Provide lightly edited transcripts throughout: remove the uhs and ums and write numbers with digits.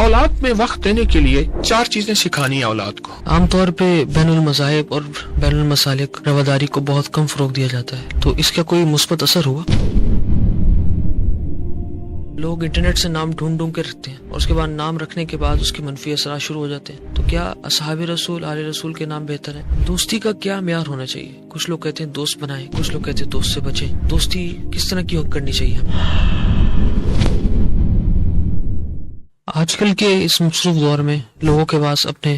اولاد میں وقت دینے کے لیے 4 چیزیں سکھانی ہیں اولاد کو. عام طور پہ بین المذاہب اور بین المسالک رواداری کو بہت کم فروغ دیا جاتا ہے، تو اس کا کوئی مثبت اثر ہوا؟ لوگ انٹرنیٹ سے نام ڈھونڈ کے رکھتے ہیں اور اس کے بعد نام رکھنے کے بعد اس کے منفی اثرات شروع ہو جاتے ہیں. تو کیا اصحاب رسول آل رسول کے نام بہتر ہیں؟ دوستی کا کیا معیار ہونا چاہیے؟ کچھ لوگ کہتے ہیں دوست بنائیں، کچھ لوگ کہتے ہیں دوست سے بچیں. دوستی کس طرح کی کرنی چاہیے ہمیں؟ آج کل کے اس مصروف دور میں لوگوں کے پاس اپنے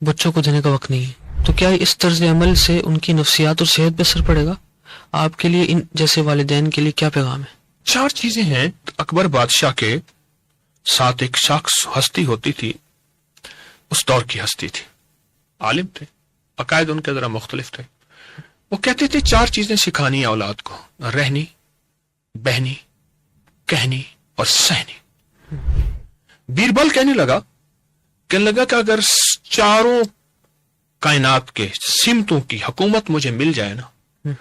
بچوں کو دینے کا وقت نہیں ہے، تو کیا اس طرز عمل سے ان کی نفسیات اور صحت پہ اثر پڑے گا؟ آپ کے لیے ان جیسے والدین کے لیے کیا پیغام ہے؟ 4 چیزیں ہیں. اکبر بادشاہ کے ساتھ ایک شخص ہستی ہوتی تھی، اس دور کی ہستی تھی، عالم تھے، عقائد ان کے ذرا مختلف تھے. وہ کہتے تھے 4 چیزیں سکھانی ہیں اولاد کو: رہنی، بہنی، کہنی اور سہنی. بیربل کہنے لگا کہ اگر 4 کائنات کے سمتوں کی حکومت مجھے مل جائے نا،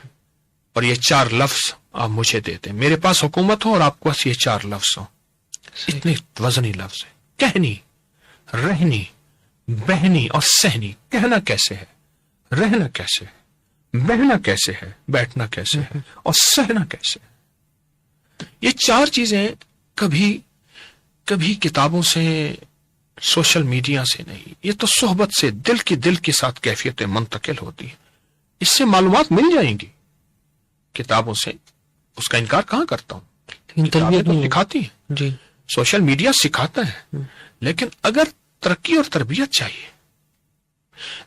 اور یہ 4 لفظ آپ مجھے دیتے، میرے پاس حکومت ہو اور آپ کے پاس یہ 4 لفظ ہوں، اتنے وزنی لفظ ہیں: کہنی، رہنی، بہنی اور سہنی. کہنا کیسے ہے، رہنا کیسے ہے، بہنا کیسے ہے، بیٹھنا کیسے ہے اور سہنا کیسے ہے. یہ 4 چیزیں کبھی کتابوں سے، سوشل میڈیا سے نہیں، یہ تو صحبت سے، دل کے ساتھ کیفیتیں منتقل ہوتی ہیں. اس سے معلومات مل جائیں گی. کتابوں سے اس کا انکار کہاں کرتا ہوں، کتابیں تو سکھاتی ہیں جی، سوشل میڈیا سکھاتا ہے، لیکن اگر ترقی اور تربیت چاہیے،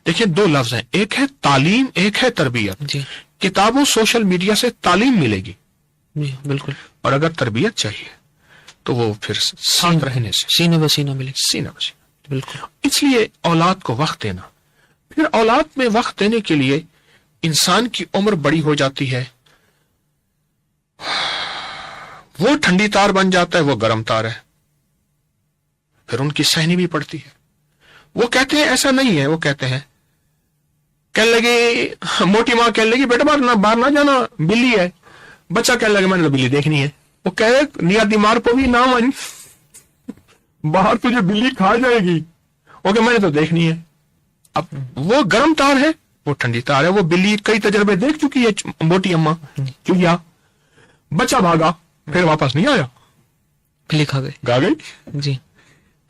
دیکھیں 2 لفظ ہیں، ایک ہے تعلیم، ایک ہے تربیت. جی کتابوں سوشل میڈیا سے تعلیم ملے گی، جی بالکل، اور اگر تربیت چاہیے تو وہ پھر ساتھ رہنے سے سینہ بسینہ ملے گی. سینہ بسینہ. بالکل. اس لیے اولاد کو وقت دینا. پھر اولاد میں وقت دینے کے لیے انسان کی عمر بڑی ہو جاتی ہے، وہ ٹھنڈی تار بن جاتا ہے، وہ گرم تار ہے، پھر ان کی سہنی بھی پڑتی ہے. وہ کہتے ہیں ایسا نہیں ہے، وہ کہتے ہیں، کہنے لگے موٹی ماں کہنے لگی بیٹا باہر نہ جانا، بلی ہے. بچہ کہنے لگے میں نے تو بلی دیکھنی ہے. وہ کہہ رہے نیا دیمار کو بھی نام آئی، باہر تجھے بلی کھا جائے گی، وہ کہ میں نے تو دیکھنی ہے. اب وہ گرم تار ہے، وہ ٹھنڈی تار ہے. وہ بلی کئی تجربے دیکھ چکی ہے، موٹی اماں چڑیا. بچہ بھاگا، پھر واپس نہیں آیا، بلی کھا گئے، گا گئی. جی.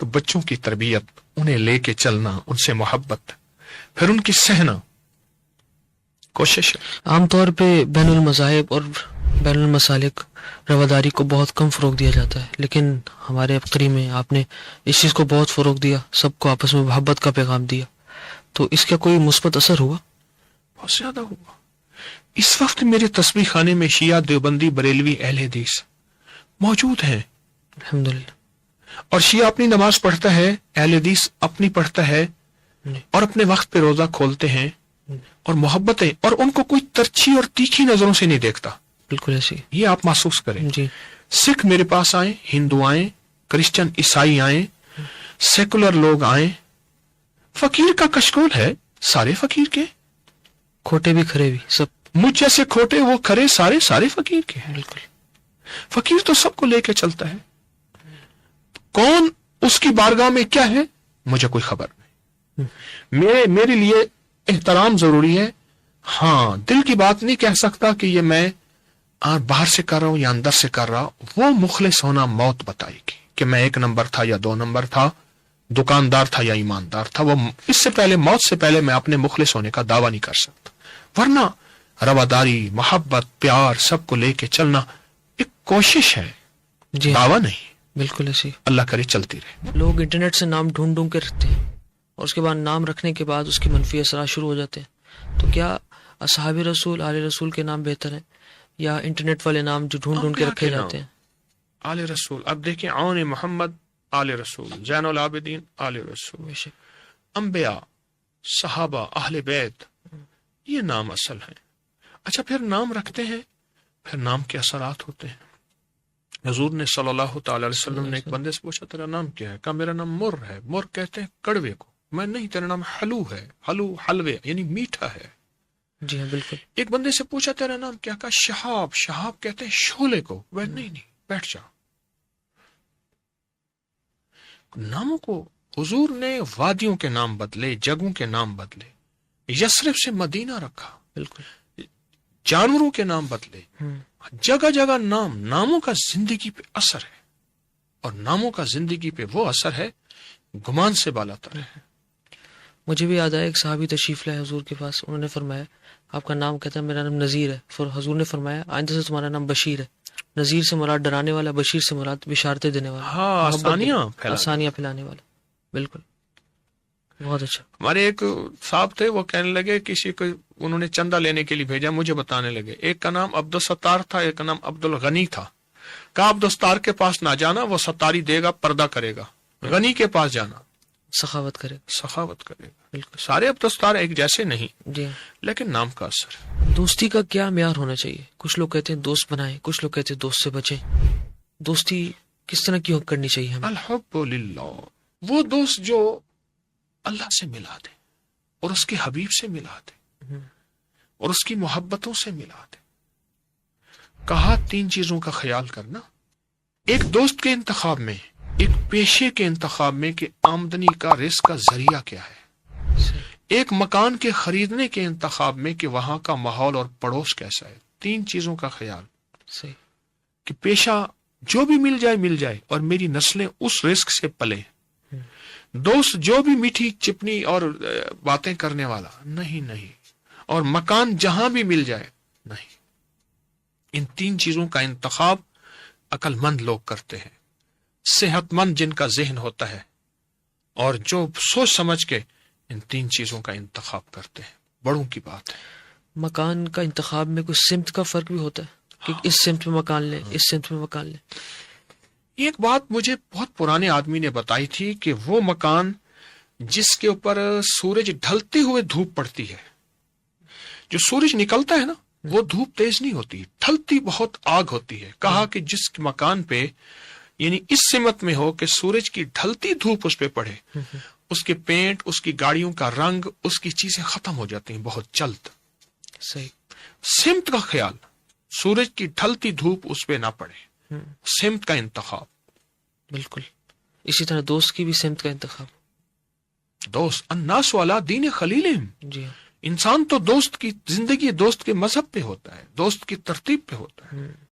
تو بچوں کی تربیت، انہیں لے کے چلنا، ان سے محبت، پھر ان کی سہنا کوشش ہے. عام طور پہ بین المذاہب اور بین المسالک رواداری کو بہت کم فروغ دیا جاتا ہے، لیکن ہمارے افقری میں آپ نے اس چیز کو بہت فروغ دیا، سب کو آپس میں محبت کا پیغام دیا. تو اس کا کوئی مثبت اثر ہوا؟ بہت زیادہ ہوا. اس وقت میرے تسبیح خانے میں شیعہ، دیوبندی، بریلوی، اہل حدیث موجود ہیں الحمدللہ. اور شیعہ اپنی نماز پڑھتا ہے، اہل حدیث اپنی پڑھتا ہے، اور اپنے وقت پہ روزہ کھولتے ہیں، اور محبتیں، اور ان کو کوئی ترچھی اور تیکھی نظروں سے نہیں دیکھتا. بالکل ایسی. یہ آپ محسوس کریں. جی. سکھ میرے پاس آئیں، ہندو آئیں، کرسچن عیسائی آئیں، سیکولر لوگ آئیں، فقیر کا کشکول ہے، سارے فقیر کے، کھوٹے بھی کھرے بھی سب. مجھ جیسے کھوٹے وہ کھرے، سارے فقیر کے ہیں. بالکل. فقیر تو سب کو لے کے چلتا ہے. کون اس کی بارگاہ میں کیا ہے مجھے کوئی خبر نہیں. میرے لیے احترام ضروری ہے. ہاں، دل کی بات نہیں کہہ سکتا کہ یہ میں باہر سے کر رہا ہوں یا اندر سے کر رہا. وہ مخلص ہونا موت بتائے گی کہ میں 1 نمبر تھا یا 2 نمبر تھا، دکاندار تھا یا ایماندار تھا. وہ اس سے پہلے، موت سے پہلے میں اپنے مخلص ہونے کا دعویٰ نہیں کر سکتا. ورنہ رواداری، محبت، پیار، سب کو لے کے چلنا ایک کوشش ہے، جی دعویٰ نہیں. بالکل ایسی. اللہ کرے چلتی رہے. لوگ انٹرنیٹ سے نام ڈھونڈ کے رکھتے ہیں اور اس کے بعد نام رکھنے کے بعد اس کے منفی اثرات شروع ہو جاتے ہیں. تو کیا اصحاب رسول آل رسول کے نام بہتر ہیں یا انٹرنیٹ والے نام جو ڈھونڈ کے رکھے جاتے ہیں؟ آل رسول، اب دیکھیں، عون محمد آل رسول، زین العابدین آل رسول، انبیاء، صحابہ، اہل بیت، یہ نام اصل ہیں. اچھا، پھر نام رکھتے ہیں، پھر نام کے اثرات ہوتے ہیں. حضور نے صلی اللہ تعالی علیہ وسلم نے ایک بندے سے پوچھا تیرا نام کیا ہے؟ کہا میرا نام مر ہے. مر کہتے ہیں کڑوے کو. میں نہیں، تیرا نام حلو ہے. حلو حلوے یعنی میٹھا ہے. جی ہاں بالکل. ایک بندے سے پوچھا تیرا نام کیا؟ کہا شہاب. شہاب کہتے ہیں شعلے کو. وہ نہیں، بیٹھ جا. ناموں کو حضور نے وادیوں کے نام بدلے، جگہوں کے نام بدلے، یثرب سے مدینہ رکھا، بالکل، جانوروں کے نام بدلے، جگہ جگہ ناموں کا زندگی پہ اثر ہے، اور ناموں کا زندگی پہ وہ اثر ہے گمان سے بالا تر ہے۔ مجھے بھی یاد آیا ایک صحابی تشریف لائے حضور کے پاس، انہوں نے فرمایا آپ کا نام کہتا ہے میرا نام نذیر ہے، پھر حضور نے فرمایا آئندہ سے تمہارا نام بشیر ہے۔ نذیر سے مراد ڈرانے والا، بشیر سے مراد بشارتیں دینے والا، ہاں، آسانیاں پھیلانے والا۔ بالکل، بہت اچھا۔ ہمارے ایک صاحب تھے، وہ کہنے لگے کسی کو انہوں نے چندہ لینے کے لیے بھیجا، مجھے بتانے لگے ایک کا نام عبد الستار تھا، ایک کا نام عبد الغنی تھا۔ کہا عبد الستار کے پاس نہ جانا، وہ ستاری دے گا، پردہ کرے گا، غنی کے پاس جانا، سخاوت کرے، سخاوت کرے گا۔ بالکل، سارے عبد الستار ایک جیسے نہیں، جی۔ لیکن نام کا اثر ہے۔ دوستی کا کیا معیار ہونا چاہیے؟ کچھ لوگ کہتے ہیں دوست بنائیں، کچھ لوگ کہتے ہیں دوست سے بچیں۔ دوستی کس طرح کی کرنی چاہیے ہمیں؟ الحب للہ، وہ دوست جو اللہ سے ملا دے اور اس کے حبیب سے ملا دے اور اس کی محبتوں سے ملا دے۔ کہا تین چیزوں کا خیال کرنا، ایک دوست کے انتخاب میں، ایک پیشے کے انتخاب میں کہ آمدنی کا رزق کا ذریعہ کیا ہے، ایک مکان کے خریدنے کے انتخاب میں کہ وہاں کا ماحول اور پڑوس کیسا ہے۔ تین چیزوں کا خیال، صحیح، کہ پیشہ جو بھی مل جائے اور میری نسلیں اس رزق سے پلے، دوست جو بھی میٹھی چپنی اور باتیں کرنے والا نہیں، اور مکان جہاں بھی مل جائے نہیں۔ ان تین چیزوں کا انتخاب عقل مند لوگ کرتے ہیں، صحت مند جن کا ذہن ہوتا ہے، اور جو سوچ سمجھ کے ان تین چیزوں کا انتخاب کرتے ہیں، بڑوں کی بات ہے۔ مکان کا انتخاب میں کوئی سمت کا فرق بھی ہوتا ہے کہ اس سمت میں مکان لیں، اس سمت میں مکان لیں؟ ایک بات مجھے بہت پرانے آدمی نے بتائی تھی کہ وہ مکان جس کے اوپر سورج ڈھلتے ہوئے دھوپ پڑتی ہے، جو سورج نکلتا ہے نا وہ دھوپ تیز نہیں ہوتی، ڈھلتی بہت آگ ہوتی ہے۔ کہا کہ جس مکان پہ یعنی اس سمت میں ہو کہ سورج کی ڈھلتی دھوپ اس پہ پڑے، اس کے پینٹ، اس کی گاڑیوں کا رنگ، اس کی چیزیں ختم ہو جاتی ہیں بہت جلد۔ صحیح، سمت کا خیال، سورج کی ڈھلتی دھوپ اس پہ نہ پڑے، سمت کا انتخاب۔ بالکل، اسی طرح دوست کی بھی سمت کا انتخاب۔ دوست الناس علی دین خلیلہم، جی ہاں، انسان تو دوست کی زندگی دوست کے مذہب پہ ہوتا ہے، دوست کی ترتیب پہ ہوتا ہے۔